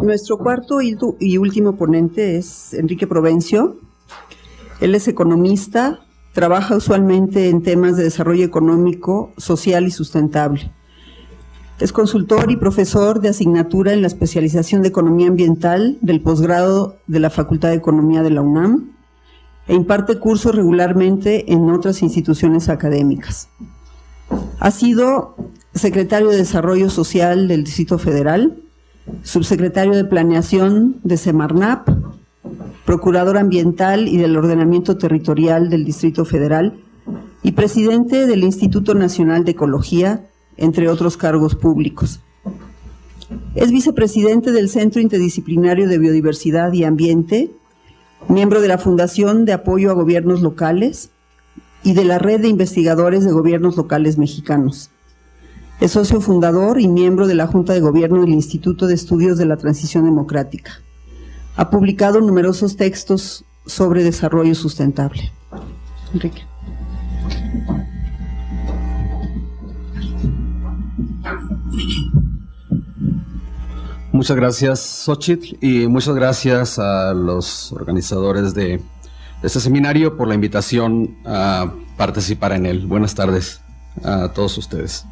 Nuestro cuarto y último ponente es Enrique Provencio. Él es economista, trabaja usualmente en temas de desarrollo económico, social y sustentable. Es consultor y profesor de asignatura en la especialización de Economía Ambiental del posgrado de la Facultad de Economía de la UNAM e imparte cursos regularmente en otras instituciones académicas. Ha sido secretario de Desarrollo Social del Distrito Federal, subsecretario de Planeación de Semarnap, procurador ambiental y del ordenamiento territorial del Distrito Federal y presidente del Instituto Nacional de Ecología, entre otros cargos públicos. Es vicepresidente del Centro Interdisciplinario de Biodiversidad y Ambiente, miembro de la Fundación de Apoyo a Gobiernos Locales y de la Red de Investigadores de Gobiernos Locales Mexicanos. Es socio fundador y miembro de la Junta de Gobierno del Instituto de Estudios de la Transición Democrática. Ha publicado numerosos textos sobre desarrollo sustentable. Enrique. Muchas gracias, Xochitl, y muchas gracias a los organizadores de este seminario por la invitación a participar en él. Buenas tardes a todos ustedes.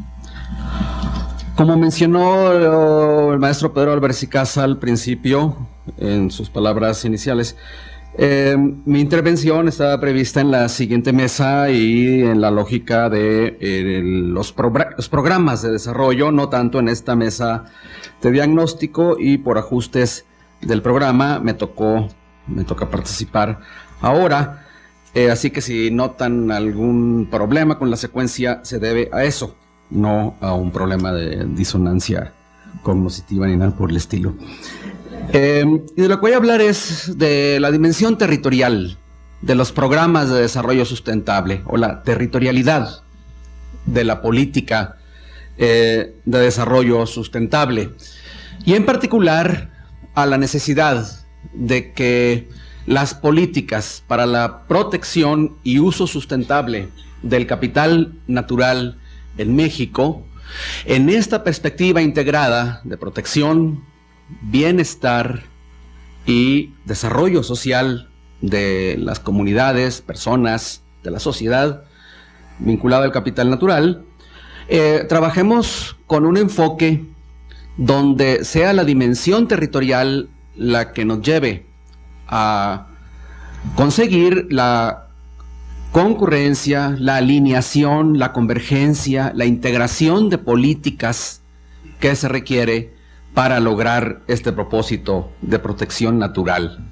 Como mencionó el maestro Pedro Álvarez y Casa al principio, en sus palabras iniciales, mi intervención estaba prevista en la siguiente mesa y en la lógica de los programas de desarrollo, no tanto en esta mesa de diagnóstico, y por ajustes del programa me toca participar ahora, así que si notan algún problema con la secuencia se debe a eso, no a un problema de disonancia cognitiva ni nada por el estilo. Y de lo que voy a hablar es de la dimensión territorial de los programas de desarrollo sustentable o la territorialidad de la política de desarrollo sustentable, y en particular a la necesidad de que las políticas para la protección y uso sustentable del capital natural en México, en esta perspectiva integrada de protección, bienestar y desarrollo social de las comunidades, personas, de la sociedad vinculada al capital natural, trabajemos con un enfoque donde sea la dimensión territorial la que nos lleve a conseguir la concurrencia, la alineación, la convergencia, la integración de políticas que se requiere para lograr este propósito de protección natural.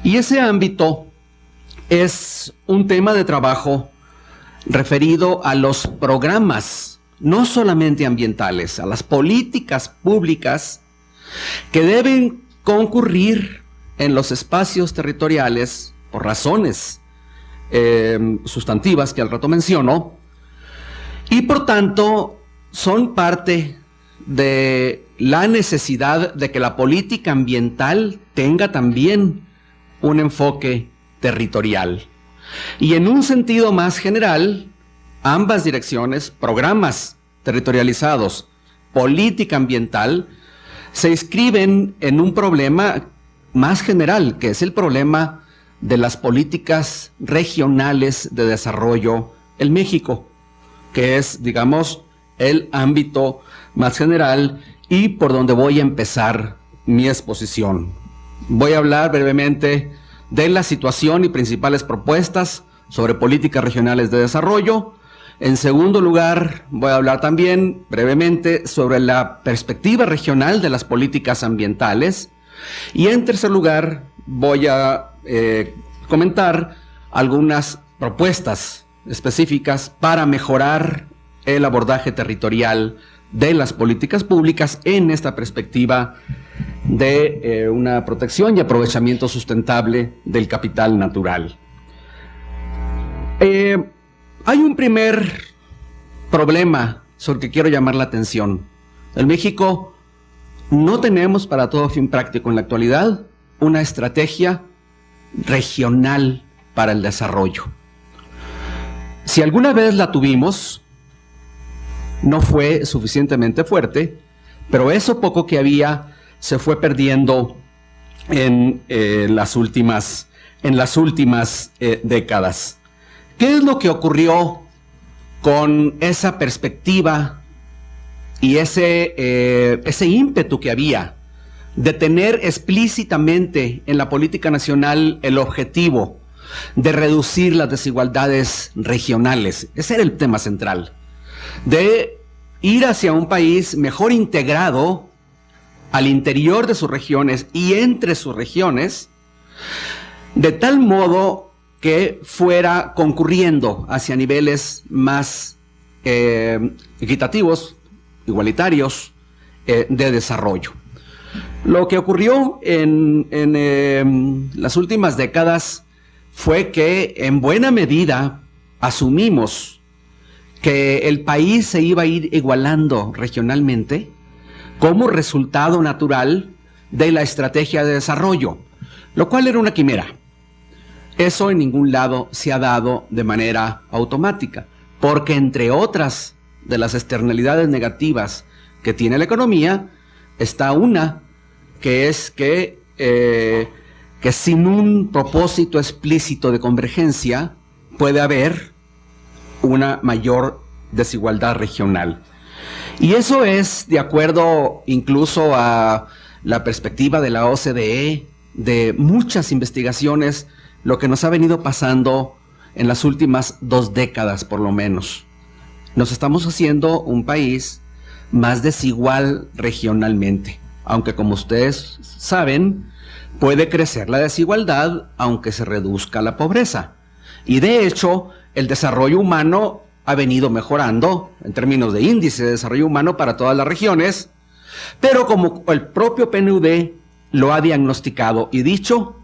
Y ese ámbito es un tema de trabajo referido a los programas, no solamente ambientales, a las políticas públicas que deben concurrir en los espacios territoriales por razones sustantivas que al rato menciono, y por tanto son parte de la necesidad de que la política ambiental tenga también un enfoque territorial. Y en un sentido más general, ambas direcciones, programas territorializados, política ambiental, se inscriben en un problema más general, que es el problema de las políticas regionales de desarrollo en México, que es, digamos, el ámbito más general y por donde voy a empezar mi exposición. Voy a hablar brevemente de la situación y principales propuestas sobre políticas regionales de desarrollo. En segundo lugar, voy a hablar también brevemente sobre la perspectiva regional de las políticas ambientales. Y en tercer lugar, voy a comentar algunas propuestas específicas para mejorar el abordaje territorial de las políticas públicas en esta perspectiva de una protección y aprovechamiento sustentable del capital natural. Hay un primer problema sobre el que quiero llamar la atención. En México no tenemos, para todo fin práctico en la actualidad, una estrategia regional para el desarrollo. Si alguna vez la tuvimos, no fue suficientemente fuerte, pero eso poco que había se fue perdiendo en las últimas décadas. ¿Qué es lo que ocurrió con esa perspectiva y ese ímpetu que había de tener explícitamente en la política nacional el objetivo de reducir las desigualdades regionales? Ese era el tema central, de ir hacia un país mejor integrado al interior de sus regiones y entre sus regiones, de tal modo que fuera concurriendo hacia niveles más equitativos, igualitarios, de desarrollo. Lo que ocurrió en las últimas décadas fue que en buena medida asumimos que el país se iba a ir igualando regionalmente como resultado natural de la estrategia de desarrollo, lo cual era una quimera. Eso en ningún lado se ha dado de manera automática, porque entre otras de las externalidades negativas que tiene la economía, está una que es que sin un propósito explícito de convergencia puede haber una mayor desigualdad regional. Y eso es de acuerdo incluso a la perspectiva de la OCDE, de muchas investigaciones, lo que nos ha venido pasando en las últimas 2 décadas por lo menos. Nos estamos haciendo un país más desigual regionalmente, aunque como ustedes saben, puede crecer la desigualdad aunque se reduzca la pobreza. Y de hecho, el desarrollo humano ha venido mejorando en términos de índice de desarrollo humano para todas las regiones, pero como el propio PNUD lo ha diagnosticado y dicho,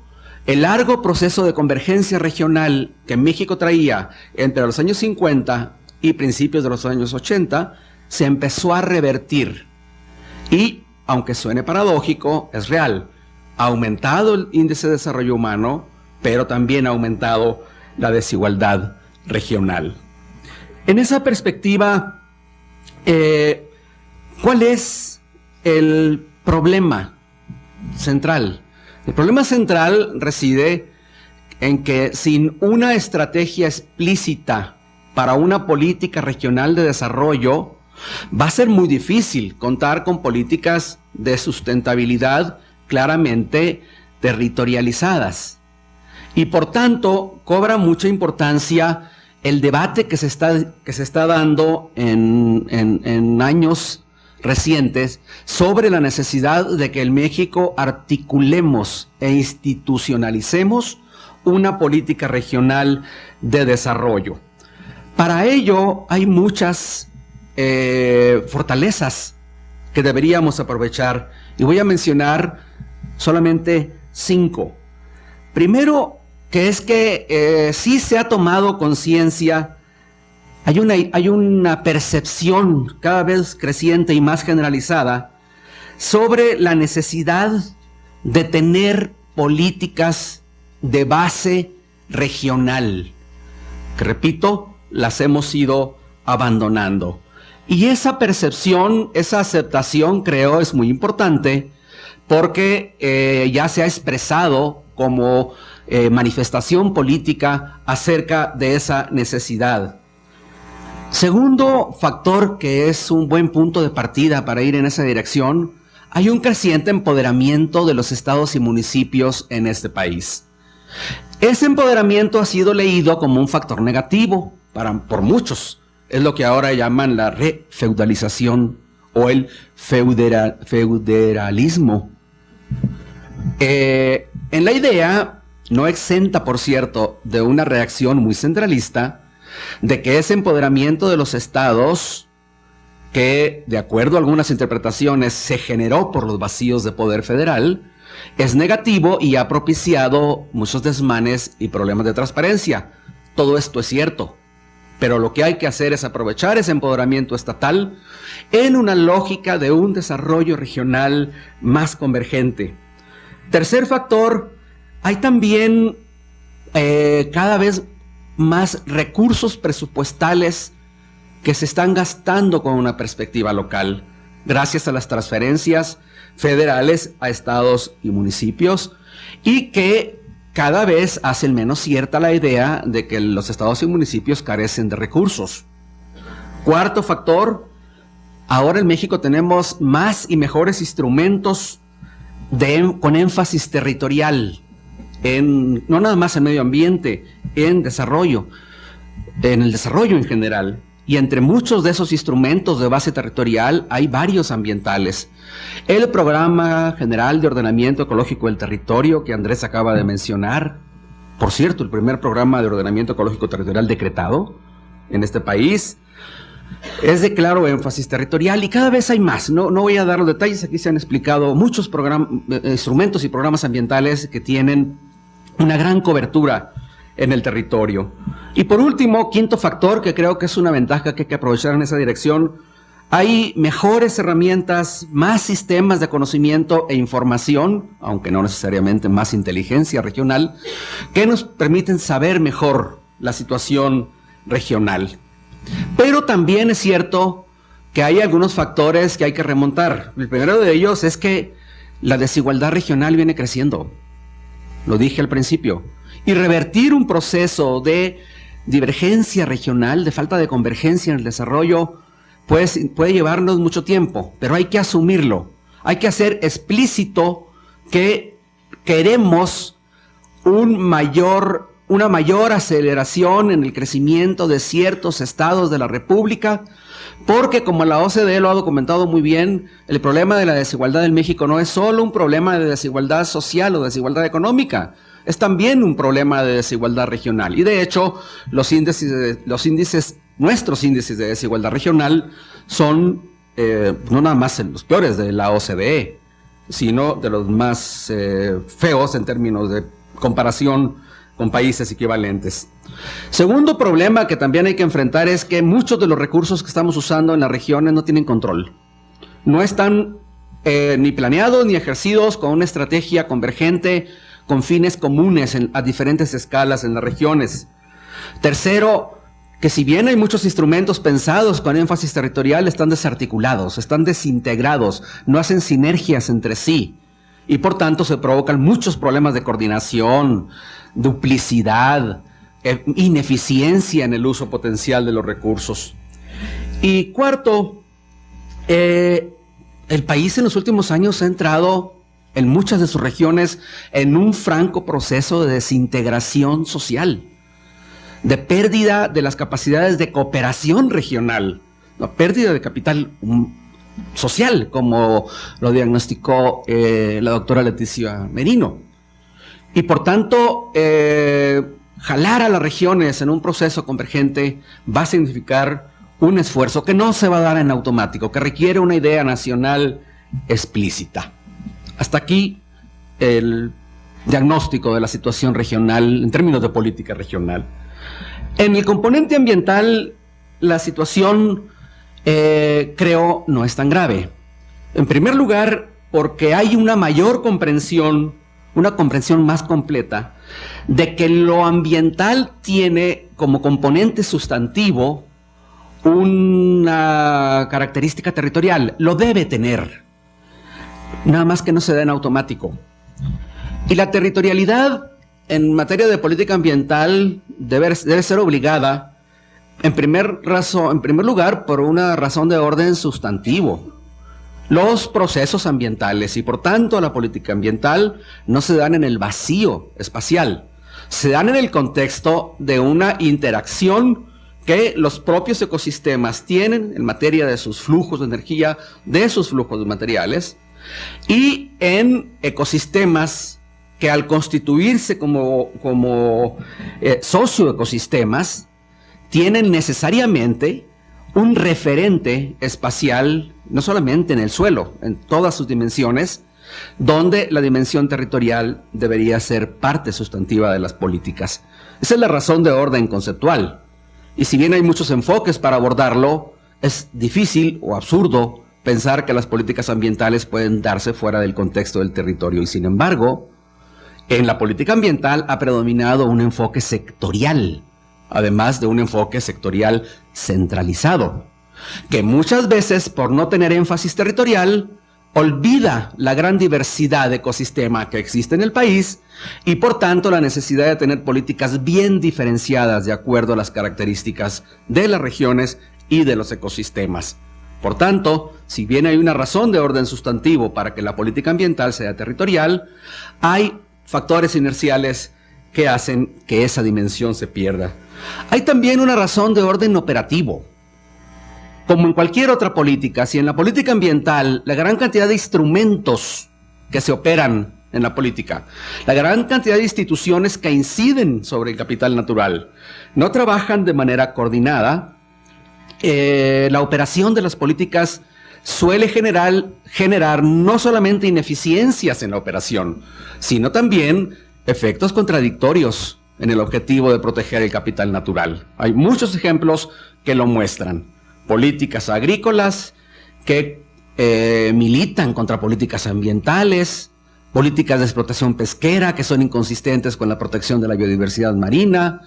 el largo proceso de convergencia regional que México traía entre los años 50 y principios de los años 80 se empezó a revertir. Y, aunque suene paradójico, es real. Ha aumentado el índice de desarrollo humano, pero también ha aumentado la desigualdad regional. En esa perspectiva, ¿cuál es el problema central? El problema central reside en que sin una estrategia explícita para una política regional de desarrollo, va a ser muy difícil contar con políticas de sustentabilidad claramente territorializadas. Y por tanto, cobra mucha importancia el debate que se está dando en años recientes sobre la necesidad de que en México articulemos e institucionalicemos una política regional de desarrollo. Para ello hay muchas fortalezas que deberíamos aprovechar y voy a mencionar solamente 5. Primero, que es que sí se ha tomado conciencia, hay una percepción cada vez creciente y más generalizada sobre la necesidad de tener políticas de base regional, que repito, las hemos ido abandonando. Y esa percepción, esa aceptación, creo, es muy importante porque ya se ha expresado como manifestación política acerca de esa necesidad. Segundo factor, que es un buen punto de partida para ir en esa dirección, hay un creciente empoderamiento de los estados y municipios en este país. Ese empoderamiento ha sido leído como un factor negativo por muchos. Es lo que ahora llaman la refeudalización o el feudalismo. En la idea, no exenta, por cierto, de una reacción muy centralista, de que ese empoderamiento de los estados, que de acuerdo a algunas interpretaciones se generó por los vacíos de poder federal, es negativo y ha propiciado muchos desmanes y problemas de transparencia. Todo esto es cierto, pero lo que hay que hacer es aprovechar ese empoderamiento estatal en una lógica de un desarrollo regional más convergente. Tercer factor, hay también cada vez más recursos presupuestales que se están gastando con una perspectiva local, gracias a las transferencias federales a estados y municipios, y que cada vez hacen menos cierta la idea de que los estados y municipios carecen de recursos. Cuarto factor, ahora en México tenemos más y mejores instrumentos con énfasis territorial, no nada más en medio ambiente, en desarrollo, en el desarrollo en general. Y entre muchos de esos instrumentos de base territorial hay varios ambientales. El Programa General de Ordenamiento Ecológico del Territorio, que Andrés acaba de mencionar, por cierto, el primer programa de ordenamiento ecológico territorial decretado en este país, es de claro énfasis territorial y cada vez hay más. No voy a dar los detalles, aquí se han explicado muchos instrumentos y programas ambientales que tienen una gran cobertura en el territorio. Y por último, quinto factor, que creo que es una ventaja que hay que aprovechar en esa dirección, hay mejores herramientas, más sistemas de conocimiento e información, aunque no necesariamente más inteligencia regional, que nos permiten saber mejor la situación regional. Pero también es cierto que hay algunos factores que hay que remontar. El primero de ellos es que la desigualdad regional viene creciendo. Lo dije al principio. Y revertir un proceso de divergencia regional, de falta de convergencia en el desarrollo, pues puede llevarnos mucho tiempo, pero hay que asumirlo. Hay que hacer explícito que queremos una mayor aceleración en el crecimiento de ciertos estados de la República, porque como la OCDE lo ha documentado muy bien, el problema de la desigualdad en México no es solo un problema de desigualdad social o desigualdad económica, es también un problema de desigualdad regional. Y de hecho, nuestros índices de desigualdad regional son no nada más los peores de la OCDE, sino de los más feos en términos de comparación con países equivalentes. Segundo problema que también hay que enfrentar es que muchos de los recursos que estamos usando en las regiones no tienen control. No están ni planeados ni ejercidos con una estrategia convergente, con fines comunes a diferentes escalas en las regiones. Tercero, que si bien hay muchos instrumentos pensados con énfasis territorial, están desarticulados, están desintegrados, no hacen sinergias entre sí y por tanto se provocan muchos problemas de coordinación, duplicidad, ineficiencia en el uso potencial de los recursos. Y cuarto, el país en los últimos años ha entrado en muchas de sus regiones en un franco proceso de desintegración social, de pérdida de las capacidades de cooperación regional, pérdida de capital social, como lo diagnosticó la doctora Leticia Merino. Y por tanto, jalar a las regiones en un proceso convergente va a significar un esfuerzo que no se va a dar en automático, que requiere una idea nacional explícita. Hasta aquí el diagnóstico de la situación regional en términos de política regional. En el componente ambiental, la situación, creo, no es tan grave. En primer lugar, porque hay una mayor comprensión, una comprensión más completa, de que lo ambiental tiene como componente sustantivo una característica territorial. Lo debe tener. Nada más que no se da en automático. Y la territorialidad en materia de política ambiental debe ser obligada, en primer lugar, por una razón de orden sustantivo. Los procesos ambientales y por tanto la política ambiental no se dan en el vacío espacial, se dan en el contexto de una interacción que los propios ecosistemas tienen en materia de sus flujos de energía, de sus flujos de materiales, y en ecosistemas que al constituirse como socioecosistemas tienen necesariamente un referente espacial, no solamente en el suelo, en todas sus dimensiones, donde la dimensión territorial debería ser parte sustantiva de las políticas. Esa es la razón de orden conceptual. Y si bien hay muchos enfoques para abordarlo, es difícil o absurdo pensar que las políticas ambientales pueden darse fuera del contexto del territorio y sin embargo, en la política ambiental ha predominado un enfoque sectorial, además de un enfoque sectorial centralizado, que muchas veces, por no tener énfasis territorial, olvida la gran diversidad de ecosistema que existe en el país y por tanto la necesidad de tener políticas bien diferenciadas de acuerdo a las características de las regiones y de los ecosistemas. Por tanto, si bien hay una razón de orden sustantivo para que la política ambiental sea territorial, hay factores inerciales que hacen que esa dimensión se pierda. Hay también una razón de orden operativo. Como en cualquier otra política, si en la política ambiental la gran cantidad de instrumentos que se operan en la política, la gran cantidad de instituciones que inciden sobre el capital natural, no trabajan de manera coordinada, la operación de las políticas suele generar no solamente ineficiencias en la operación, sino también efectos contradictorios en el objetivo de proteger el capital natural. Hay muchos ejemplos que lo muestran. Políticas agrícolas que militan contra políticas ambientales, políticas de explotación pesquera que son inconsistentes con la protección de la biodiversidad marina,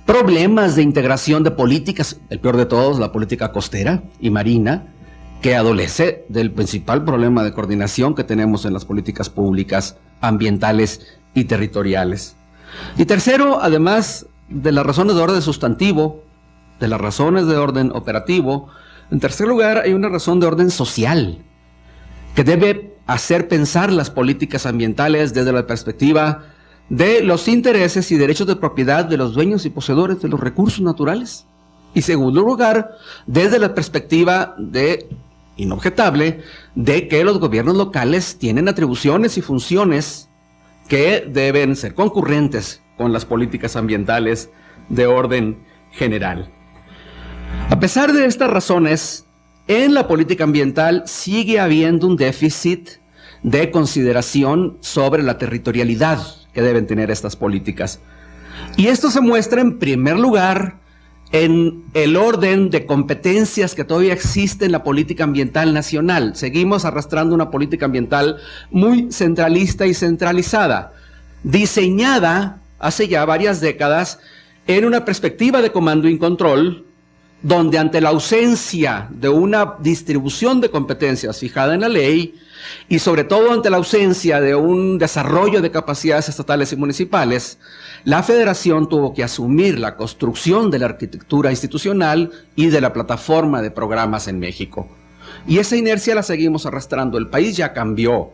problemas de integración de políticas, el peor de todos, la política costera y marina, que adolece del principal problema de coordinación que tenemos en las políticas públicas ambientales y territoriales. Y tercero, además de las razones de orden sustantivo, de las razones de orden operativo, en tercer lugar hay una razón de orden social que debe hacer pensar las políticas ambientales desde la perspectiva de los intereses y derechos de propiedad de los dueños y poseedores de los recursos naturales. Y segundo lugar, desde la perspectiva inobjetable de que los gobiernos locales tienen atribuciones y funciones que deben ser concurrentes con las políticas ambientales de orden general. A pesar de estas razones, en la política ambiental sigue habiendo un déficit de consideración sobre la territorialidad que deben tener estas políticas. Y esto se muestra en primer lugar en el orden de competencias que todavía existe en la política ambiental nacional. Seguimos arrastrando una política ambiental muy centralista y centralizada, diseñada hace ya varias décadas en una perspectiva de comando y control, donde ante la ausencia de una distribución de competencias fijada en la ley y sobre todo ante la ausencia de un desarrollo de capacidades estatales y municipales, la Federación tuvo que asumir la construcción de la arquitectura institucional y de la plataforma de programas en México. Y esa inercia la seguimos arrastrando. El país ya cambió.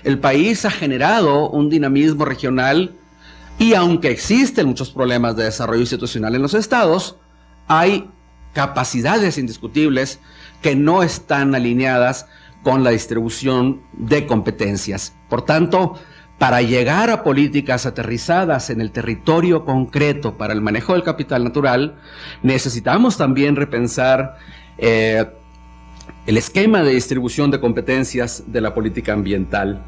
El país ha generado un dinamismo regional y aunque existen muchos problemas de desarrollo institucional en los estados, hay capacidades indiscutibles que no están alineadas con la distribución de competencias. Por tanto, para llegar a políticas aterrizadas en el territorio concreto para el manejo del capital natural, necesitamos también repensar el esquema de distribución de competencias de la política ambiental.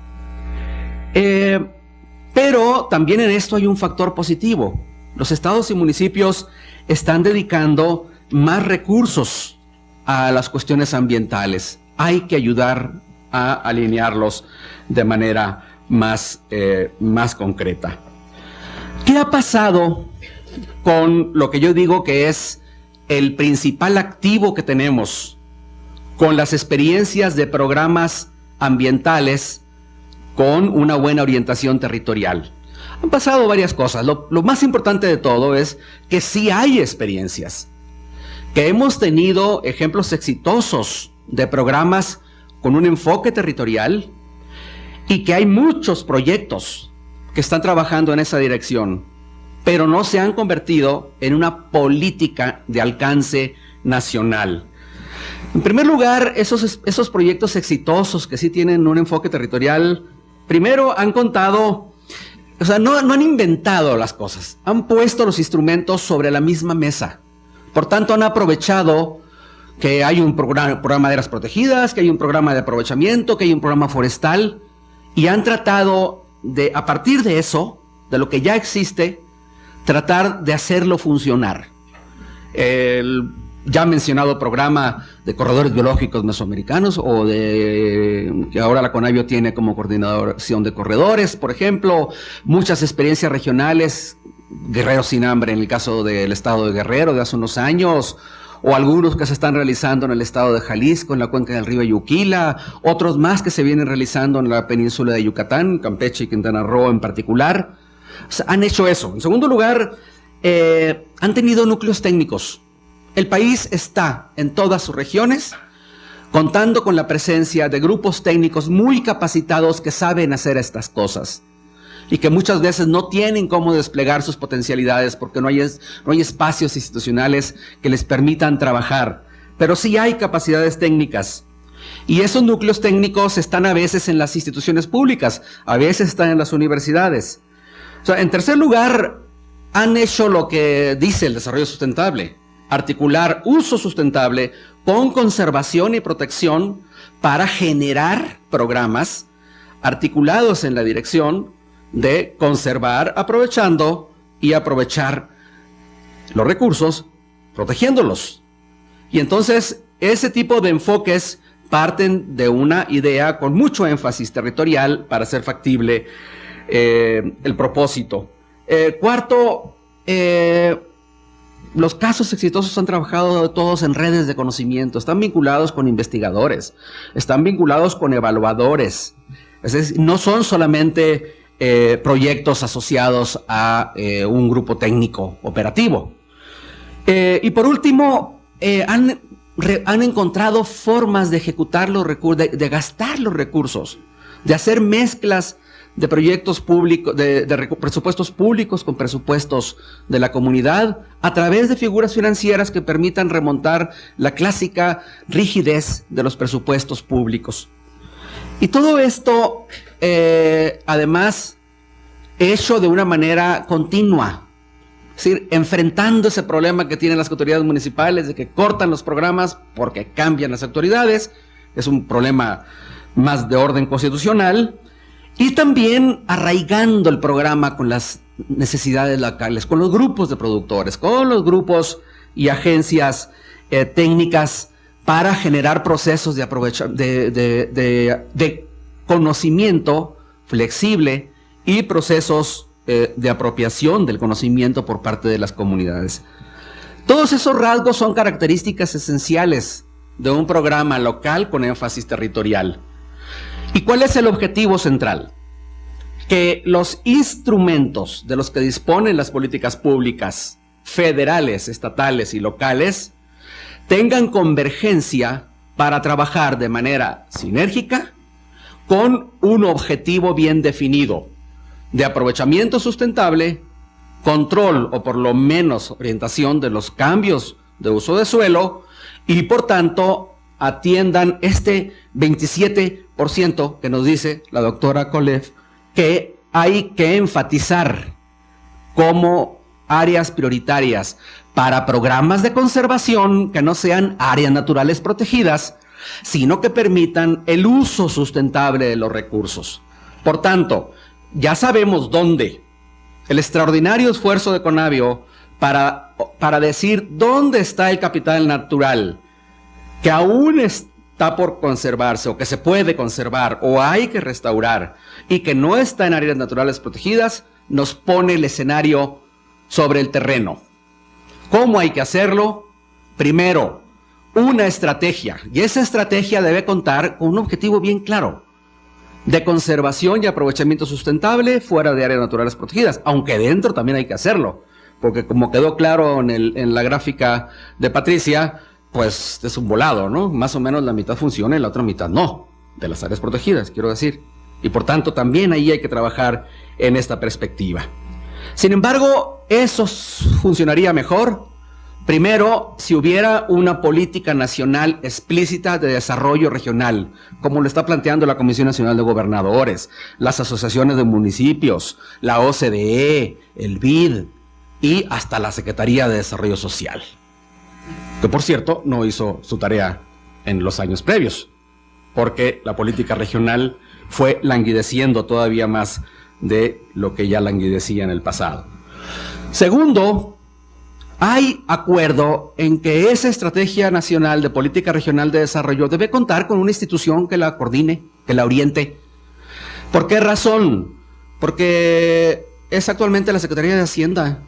Pero también en esto hay un factor positivo. Los estados y municipios están dedicando más recursos a las cuestiones ambientales. Hay que ayudar a alinearlos de manera más concreta. ¿Qué ha pasado con lo que yo digo que es el principal activo que tenemos con las experiencias de programas ambientales con una buena orientación territorial? Han pasado varias cosas. Lo más importante de todo es que sí hay experiencias, que hemos tenido ejemplos exitosos de programas con un enfoque territorial y que hay muchos proyectos que están trabajando en esa dirección, pero no se han convertido en una política de alcance nacional. En primer lugar, esos proyectos exitosos que sí tienen un enfoque territorial, primero han contado, o sea, no han inventado las cosas, han puesto los instrumentos sobre la misma mesa. Por tanto, han aprovechado que hay un programa de áreas protegidas, que hay un programa de aprovechamiento, que hay un programa forestal, y han tratado de, a partir de eso, de lo que ya existe, tratar de hacerlo funcionar. ya mencionado programa de corredores biológicos mesoamericanos, o de que ahora la CONABIO tiene como coordinación de corredores, por ejemplo, muchas experiencias regionales, Guerrero sin Hambre en el caso del estado de Guerrero de hace unos años, o algunos que se están realizando en el estado de Jalisco, en la cuenca del río Yuquila, otros más que se vienen realizando en la península de Yucatán, Campeche y Quintana Roo en particular. O sea, han hecho eso. En segundo lugar, han tenido núcleos técnicos. El país está en todas sus regiones contando con la presencia de grupos técnicos muy capacitados que saben hacer estas cosas y que muchas veces no tienen cómo desplegar sus potencialidades porque no hay espacios institucionales que les permitan trabajar, pero sí hay capacidades técnicas. Y esos núcleos técnicos están a veces en las instituciones públicas, a veces están en las universidades. O sea, en tercer lugar, han hecho lo que dice el desarrollo sustentable: articular uso sustentable con conservación y protección para generar programas articulados en la dirección de conservar aprovechando y aprovechar los recursos protegiéndolos. Y entonces ese tipo de enfoques parten de una idea con mucho énfasis territorial para hacer factible el propósito. Cuarto, los casos exitosos han trabajado todos en redes de conocimiento, están vinculados con investigadores, están vinculados con evaluadores, es decir, no son solamente proyectos asociados a un grupo técnico operativo. Y por último, han encontrado formas de ejecutar los recursos, de gastar los recursos, de hacer mezclas de proyectos públicos, de presupuestos públicos con presupuestos de la comunidad a través de figuras financieras que permitan remontar la clásica rigidez de los presupuestos públicos. Y todo esto, además, hecho de una manera continua, es decir, enfrentando ese problema que tienen las autoridades municipales de que cortan los programas porque cambian las autoridades, es un problema más de orden constitucional, y también arraigando el programa con las necesidades locales, con los grupos de productores, con los grupos y agencias técnicas para generar procesos de conocimiento flexible y procesos de apropiación del conocimiento por parte de las comunidades. Todos esos rasgos son características esenciales de un programa local con énfasis territorial. ¿Y cuál es el objetivo central? Que los instrumentos de los que disponen las políticas públicas federales, estatales y locales tengan convergencia para trabajar de manera sinérgica con un objetivo bien definido de aprovechamiento sustentable, control o por lo menos orientación de los cambios de uso de suelo y por tanto atiendan este 27% que nos dice la doctora Kolev que hay que enfatizar como áreas prioritarias para programas de conservación que no sean áreas naturales protegidas, sino que permitan el uso sustentable de los recursos. Por tanto, ya sabemos dónde. El extraordinario esfuerzo de CONABIO para decir dónde está el capital natural que aún está por conservarse o que se puede conservar o hay que restaurar y que no está en áreas naturales protegidas, nos pone el escenario sobre el terreno. ¿Cómo hay que hacerlo? Primero, una estrategia, y esa estrategia debe contar con un objetivo bien claro de conservación y aprovechamiento sustentable fuera de áreas naturales protegidas, aunque dentro también hay que hacerlo, porque como quedó claro en la gráfica de Patricia, pues es un volado, ¿no? Más o menos la mitad funciona y la otra mitad no, de las áreas protegidas, quiero decir. Y por tanto también ahí hay que trabajar en esta perspectiva. Sin embargo, eso funcionaría mejor, primero, si hubiera una política nacional explícita de desarrollo regional, como lo está planteando la Comisión Nacional de Gobernadores, las asociaciones de municipios, la OCDE, el BID y hasta la Secretaría de Desarrollo Social, que por cierto no hizo su tarea en los años previos, porque la política regional fue languideciendo todavía más de lo que ya languidecía en el pasado. Segundo, hay acuerdo en que esa estrategia nacional de política regional de desarrollo debe contar con una institución que la coordine, que la oriente. ¿Por qué razón? Porque es actualmente la Secretaría de Hacienda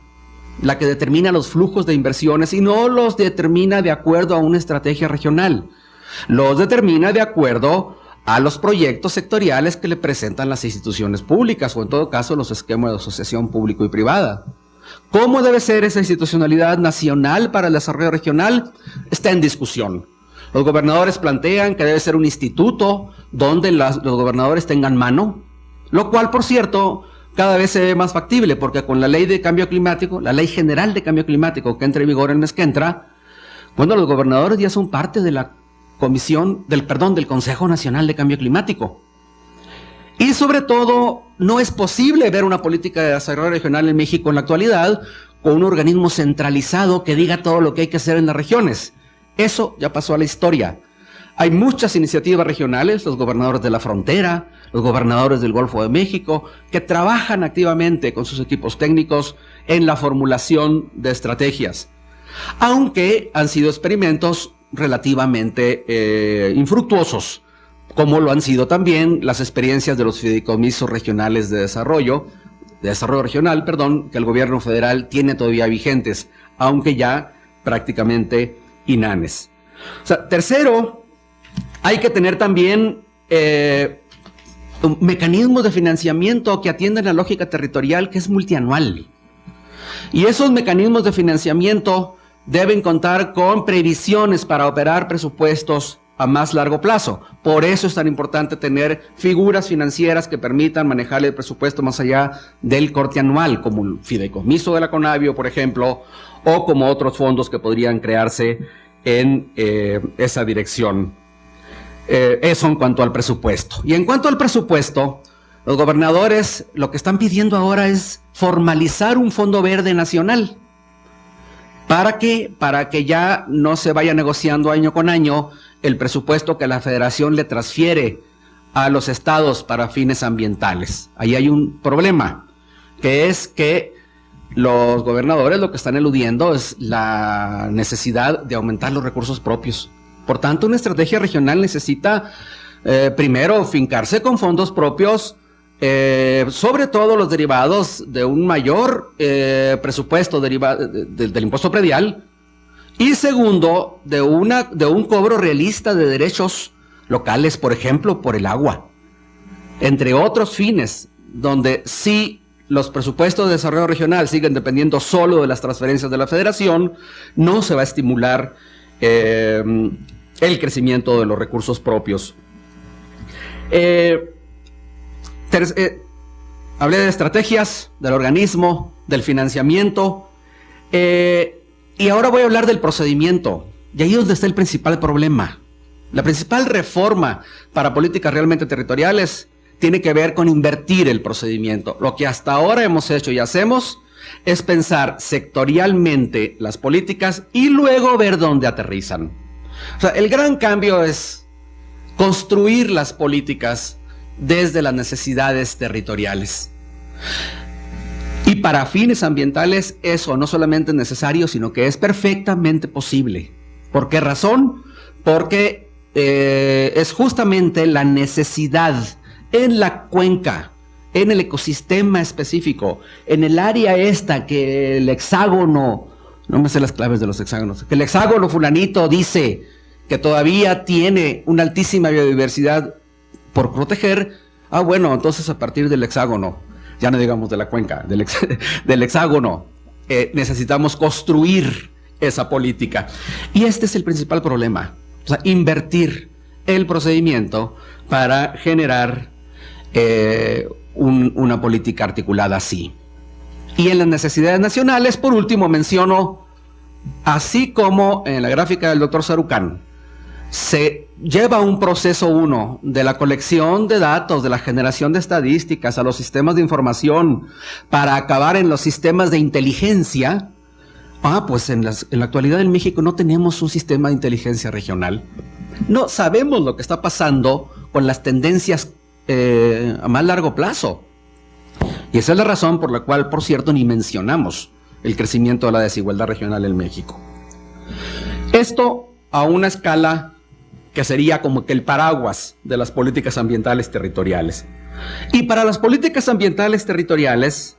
la que determina los flujos de inversiones y no los determina de acuerdo a una estrategia regional. Los determina de acuerdo a los proyectos sectoriales que le presentan las instituciones públicas o en todo caso los esquemas de asociación público y privada. ¿Cómo debe ser esa institucionalidad nacional para el desarrollo regional? Está en discusión. Los gobernadores plantean que debe ser un instituto donde los gobernadores tengan mano, lo cual, por cierto, cada vez se ve más factible, porque con la ley de cambio climático, la ley general de cambio climático que entra en vigor el mes que entra, bueno, los gobernadores ya son parte de la del Consejo Nacional de Cambio Climático. Y sobre todo, no es posible ver una política de desarrollo regional en México en la actualidad con un organismo centralizado que diga todo lo que hay que hacer en las regiones. Eso ya pasó a la historia. Hay muchas iniciativas regionales, los gobernadores de la frontera, los gobernadores del Golfo de México, que trabajan activamente con sus equipos técnicos en la formulación de estrategias, aunque han sido experimentos relativamente infructuosos, como lo han sido también las experiencias de los fideicomisos regionales de desarrollo regional, que el gobierno federal tiene todavía vigentes, aunque ya prácticamente inanes. O sea, tercero, hay que tener también mecanismos de financiamiento que atiendan la lógica territorial, que es multianual. Y esos mecanismos de financiamiento deben contar con previsiones para operar presupuestos a más largo plazo. Por eso es tan importante tener figuras financieras que permitan manejar el presupuesto más allá del corte anual, como el fideicomiso de la Conavio, por ejemplo, o como otros fondos que podrían crearse en esa dirección. Eso en cuanto al presupuesto. Y en cuanto al presupuesto, los gobernadores lo que están pidiendo ahora es formalizar un fondo verde nacional. ¿Para qué? Para que ya no se vaya negociando año con año el presupuesto que la federación le transfiere a los estados para fines ambientales. Ahí hay un problema, que es que los gobernadores lo que están eludiendo es la necesidad de aumentar los recursos propios. Por tanto, una estrategia regional necesita primero fincarse con fondos propios, sobre todo los derivados de un mayor presupuesto del impuesto predial, y segundo, de un cobro realista de derechos locales, por ejemplo, por el agua, entre otros fines, donde si los presupuestos de desarrollo regional siguen dependiendo solo de las transferencias de la federación, no se va a estimular el crecimiento de los recursos propios. Hablé de estrategias, del organismo, del financiamiento, y ahora voy a hablar del procedimiento. Y ahí es donde está el principal problema. La principal reforma para políticas realmente territoriales tiene que ver con invertir el procedimiento. Lo que hasta ahora hemos hecho y hacemos es pensar sectorialmente las políticas y luego ver dónde aterrizan. O sea, el gran cambio es construir las políticas desde las necesidades territoriales. Y para fines ambientales eso no solamente es necesario, sino que es perfectamente posible. ¿Por qué razón? Porque es justamente la necesidad en la cuenca, en el ecosistema específico, en el área esta que el hexágono, no me sé las claves de los hexágonos, que el hexágono fulanito dice que todavía tiene una altísima biodiversidad por proteger. Bueno, entonces a partir del hexágono, ya no digamos de la cuenca, del hexágono, necesitamos construir esa política. Y este es el principal problema, o sea, invertir el procedimiento para generar una política articulada así. Y en las necesidades nacionales, por último, menciono, así como en la gráfica del doctor Sarucán, se lleva un proceso 1 de la colección de datos, de la generación de estadísticas a los sistemas de información para acabar en los sistemas de inteligencia. Pues en la actualidad en México no tenemos un sistema de inteligencia regional. No sabemos lo que está pasando con las tendencias a más largo plazo. Y esa es la razón por la cual, por cierto, ni mencionamos el crecimiento de la desigualdad regional en México. Esto a una escala que sería como que el paraguas de las políticas ambientales territoriales. Y para las políticas ambientales territoriales,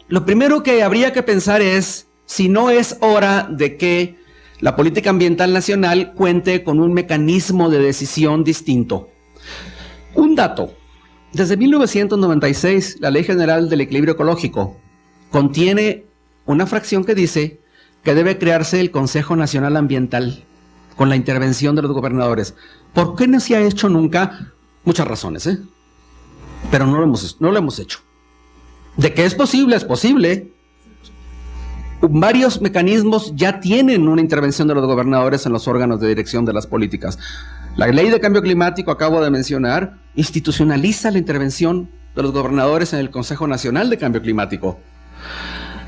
lo primero que habría que pensar es si no es hora de que la política ambiental nacional cuente con un mecanismo de decisión distinto. Un dato: desde 1996, la Ley General del Equilibrio Ecológico contiene una fracción que dice que debe crearse el Consejo Nacional Ambiental con la intervención de los gobernadores. ¿Por qué no se ha hecho nunca? Muchas razones, pero no lo hemos hecho. De que es posible, es posible. Varios mecanismos ya tienen una intervención de los gobernadores en los órganos de dirección de las políticas. La Ley de Cambio Climático, acabo de mencionar, institucionaliza la intervención de los gobernadores en el Consejo Nacional de Cambio Climático.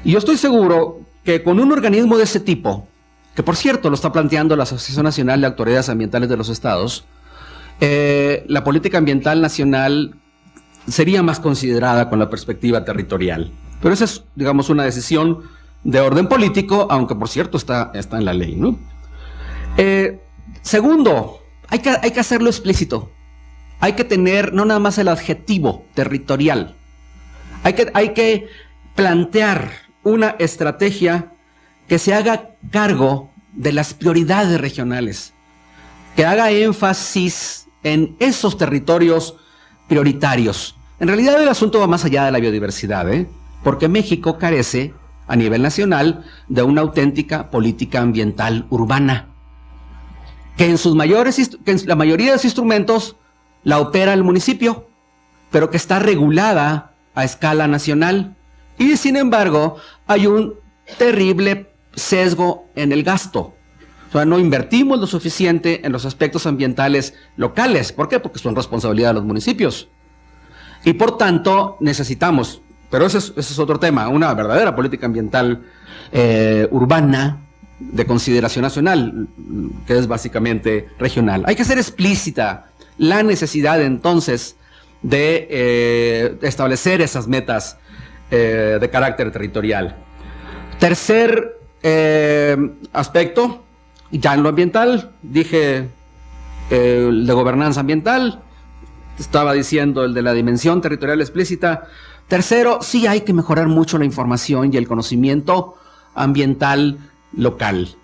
Y yo estoy seguro que con un organismo de ese tipo, que por cierto lo está planteando la Asociación Nacional de Autoridades Ambientales de los Estados, la política ambiental nacional sería más considerada con la perspectiva territorial. Pero esa es, digamos, una decisión de orden político, aunque por cierto está en la ley, ¿no? Segundo, hay que hacerlo explícito. Hay que tener no nada más el adjetivo territorial. Hay que plantear una estrategia que se haga cargo de las prioridades regionales, que haga énfasis en esos territorios prioritarios. En realidad el asunto va más allá de la biodiversidad, porque México carece a nivel nacional de una auténtica política ambiental urbana, que en la mayoría de los instrumentos la opera el municipio, pero que está regulada a escala nacional. Y sin embargo, hay un terrible sesgo en el gasto. O sea, no invertimos lo suficiente en los aspectos ambientales locales. ¿Por qué? Porque son responsabilidad de los municipios. Y por tanto, necesitamos, pero ese es otro tema, una verdadera política ambiental urbana de consideración nacional, que es básicamente regional. Hay que hacer explícita la necesidad entonces de establecer esas metas de carácter territorial. Tercer aspecto, ya en lo ambiental, dije el de gobernanza ambiental, estaba diciendo el de la dimensión territorial explícita. Tercero, sí hay que mejorar mucho la información y el conocimiento ambiental local.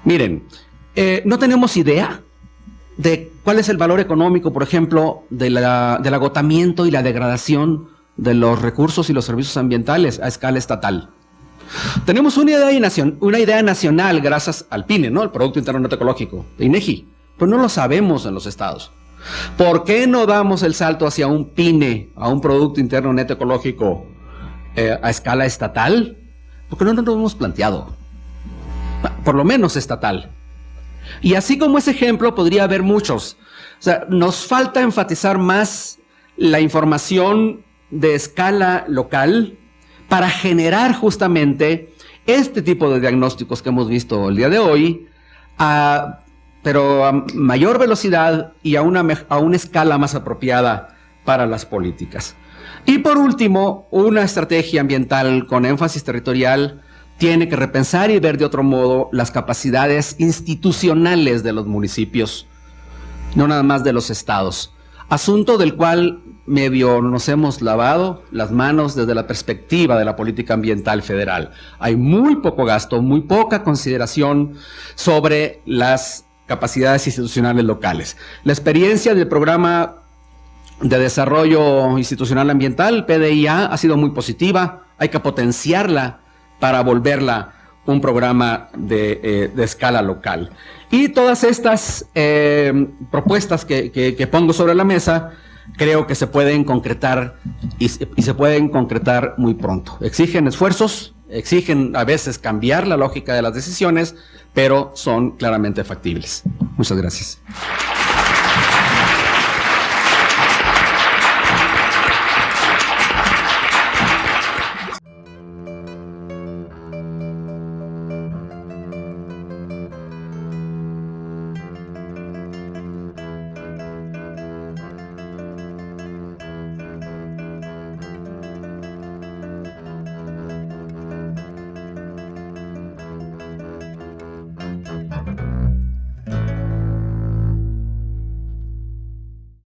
Miren, no tenemos idea de cuál es el valor económico, por ejemplo, del agotamiento y la degradación de los recursos y los servicios ambientales a escala estatal. Tenemos una idea nacional gracias al PINE, ¿no? El Producto Interno Neto Ecológico, de INEGI, pero no lo sabemos en los estados. ¿Por qué no damos el salto hacia un PINE, a un Producto Interno Neto Ecológico a escala estatal? Porque no nos lo hemos planteado, por lo menos estatal. Y así como ese ejemplo podría haber muchos. O sea, nos falta enfatizar más la información de escala local para generar justamente este tipo de diagnósticos que hemos visto el día de hoy, pero a mayor velocidad y a una escala más apropiada para las políticas. Y por último, una estrategia ambiental con énfasis territorial tiene que repensar y ver de otro modo las capacidades institucionales de los municipios, no nada más de los estados. Asunto del cual medio nos hemos lavado las manos desde la perspectiva de la política ambiental federal. Hay muy poco gasto, muy poca consideración sobre las capacidades institucionales locales. La experiencia del Programa de Desarrollo Institucional Ambiental, PDIA, ha sido muy positiva. Hay que potenciarla para volverla un programa de escala local. Y todas estas propuestas que pongo sobre la mesa, creo que se pueden concretar y se pueden concretar muy pronto. Exigen esfuerzos, exigen a veces cambiar la lógica de las decisiones, pero son claramente factibles. Muchas gracias.